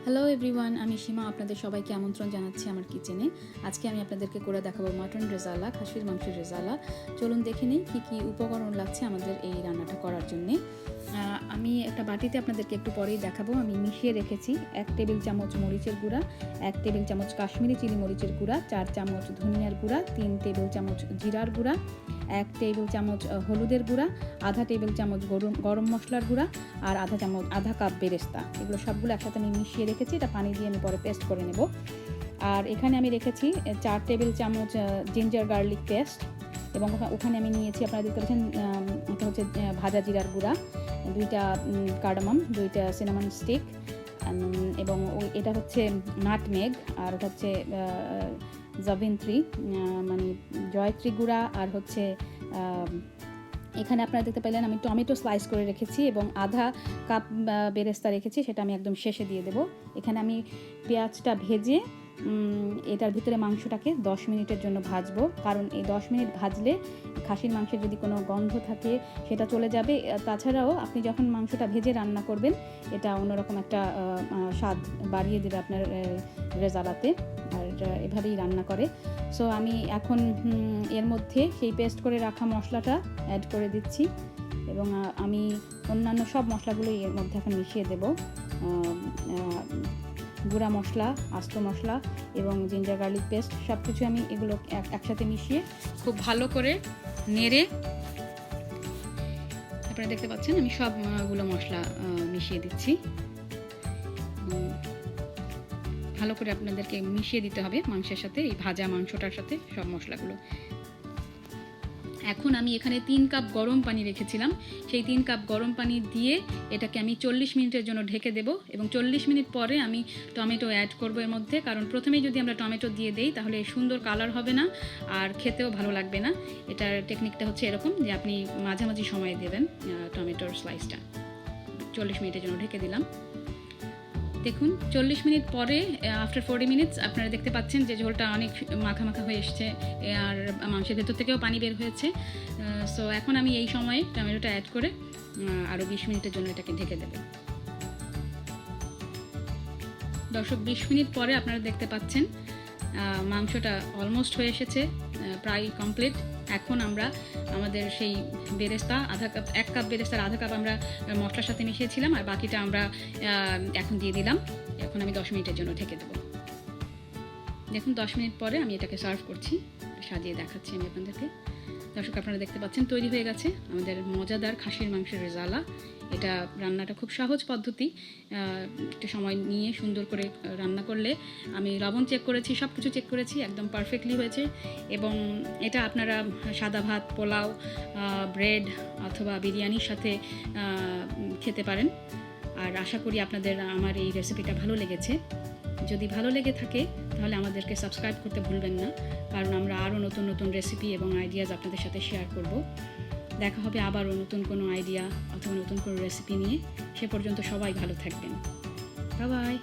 Hello everyone, আমি সীমা আপনাদের সবাইকে আমন্ত্রণ জানাচ্ছি আমার কিচেনে। আজকে আমি আপনাদেরকে করে দেখাবো মাটন রেজালা, খাসির মাংসের রেজালা। চলুন দেখে নিই কী কী উপকরণ লাগছে আমাদের এই রান্নাটা করার জন্যে। আমি একটা বাটিতে আপনাদেরকে একটু পরেই দেখাবো। আমি মিশিয়ে রেখেছি 1 টেবিল চামচ মরিচের গুঁড়া, 1 টেবিল চামচ কাশ্মীরি চিলি মরিচের গুঁড়া, 4 চামচ ধনিয়ার গুঁড়া, 3 টেবিল চামচ জিরার গুঁড়া, 1 টেবিল চামচ হলুদের গুঁড়া, আধা টেবিল চামচ গরম মশলার গুঁড়া আর আধা কাপ বেরেস্তা। এগুলো সবগুলো একসাথে আমি মিশিয়ে রেখেছি। এটা পানি দিয়ে আমি পরে পেস্ট করে নেব। আর এখানে আমি রেখেছি 4 টেবিল চামচ জিঞ্জার গার্লিক পেস্ট, এবং ওখানে আমি নিয়েছি, আপনারা দেখতে পাচ্ছেন, এটা হচ্ছে ভাজা জিরার গুঁড়া, 2টা কার্ডামাম, 2টা সিনামন স্টিক, এবং এটা হচ্ছে নাটমেগ, আর এটা হচ্ছে জাভিন্ত্রী মানে জয়ত্রী গুঁড়া, আর হচ্ছে এখানে আপনারা দেখতে পেলেন আমি টমেটো স্লাইস করে রেখেছি এবং আধা কাপ বেরেস্তা রেখেছি, সেটা আমি একদম শেষে দিয়ে দেব। এখানে আমি পেঁয়াজটা ভেজে এটার ভিতরে মাংসটাকে 10 মিনিটের জন্য ভাজবো, কারণ এই 10 মিনিট ভাজলে খাসির মাংসের যদি কোনো গন্ধ থাকে সেটা চলে যাবে। তাছাড়াও আপনি যখন মাংসটা ভেজে রান্না করবেন, এটা অন্যরকম একটা স্বাদ বাড়িয়ে দেবে আপনার রেজালাতে, আর এভাবেই রান্না করে। সো আমি এখন এর মধ্যে সেই পেস্ট করে রাখা মশলাটা অ্যাড করে দিচ্ছি, এবং আমি অন্যান্য সব মশলাগুলোই এর মধ্যে এখন মিশিয়ে দেব। গুঁড়া মশলা, আস্ত মশলা এবং জিঞ্জার গার্লিক পেস্ট সব কিছু আমি এগুলো একসাথে মিশিয়ে খুব ভালো করে নেড়ে, আপনারা দেখতে পাচ্ছেন আমি সবগুলো মশলা মিশিয়ে দিচ্ছি। ভালো করে আপনাদেরকে মিশিয়ে দিতে হবে মাংসের সাথে, এই ভাজা মাংসটার সাথে সব মশলাগুলো। এখন আমি এখানে 3 কাপ গরম পানি রেখেছিলাম, সেই 3 কাপ গরম পানি দিয়ে এটাকে আমি 40 মিনিটের জন্য ঢেকে দেব, এবং 40 মিনিট পরে আমি টমেটো অ্যাড করব এর মধ্যে, কারণ প্রথমেই যদি আমরা টমেটো দিয়ে দেই তাহলে সুন্দর কালার হবে না আর খেতেও ভালো লাগবে না। এটার টেকনিকটা হচ্ছে এরকম যে আপনি মাঝামাঝি সময়ে দেবেন টমেটোর স্লাইসটা। 40 মিনিটের জন্য ঢেকে দিলাম। দেখুন 40 মিনিট পরে, আফটার 40 মিনিটস, আপনারা দেখতে পাচ্ছেন যে ঝোলটা অনেক মাখা মাখা হয়ে এসছে আর মাংসের ভেতর থেকেও পানি বের হয়েছে। সো এখন আমি এই সময়ে টমেটোটা অ্যাড করে আরও 20 মিনিটের জন্য এটাকে ঢেকে দেব। দর্শক, 20 মিনিট পরে আপনারা দেখতে পাচ্ছেন মাংসটা অলমোস্ট হয়ে এসেছে, প্রায় কমপ্লিট। এখন আমরা আমাদের সেই বেরেস্তা, 1 কাপ বেরেস্তার আধা কাপ আমরা মশলার সাথে মিশিয়েছিলাম, আর বাকিটা আমরা এখন দিয়ে দিলাম। এখন আমি 10 মিনিটের জন্য ঢেকে দেবো। দেখুন 10 মিনিট পরে আমি এটাকে সার্ভ করছি, সাজিয়ে দেখাচ্ছি আমি আপনাদেরকে। দর্শক, আপনারা দেখতে পাচ্ছেন তৈরি হয়ে গেছে আমাদের মজাদার খাসির মাংসের রেজালা। এটা রান্নাটা খুব সহজ পদ্ধতি, একটু সময় নিয়ে সুন্দর করে রান্না করলে। আমি লবণ চেক করেছি, সব কিছু চেক করেছি, একদম পারফেক্টলি হয়েছে। এবং এটা আপনারা সাদা ভাত, পোলাও, ব্রেড অথবা বিরিয়ানির সাথে খেতে পারেন। আর আশা করি আপনাদের আমার এই রেসিপিটা ভালো লেগেছে। যদি ভালো লেগে থাকে তাহলে আমাদেরকে সাবস্ক্রাইব করতে ভুলবেন না, কারণ আমরা আরও নতুন নতুন রেসিপি এবং আইডিয়াজ আপনাদের সাথে শেয়ার করব। দেখা হবে আবারও নতুন কোনো আইডিয়া অথবা নতুন কোনো রেসিপি নিয়ে। সে পর্যন্ত সবাই ভালো থাকবেন। Bye bye.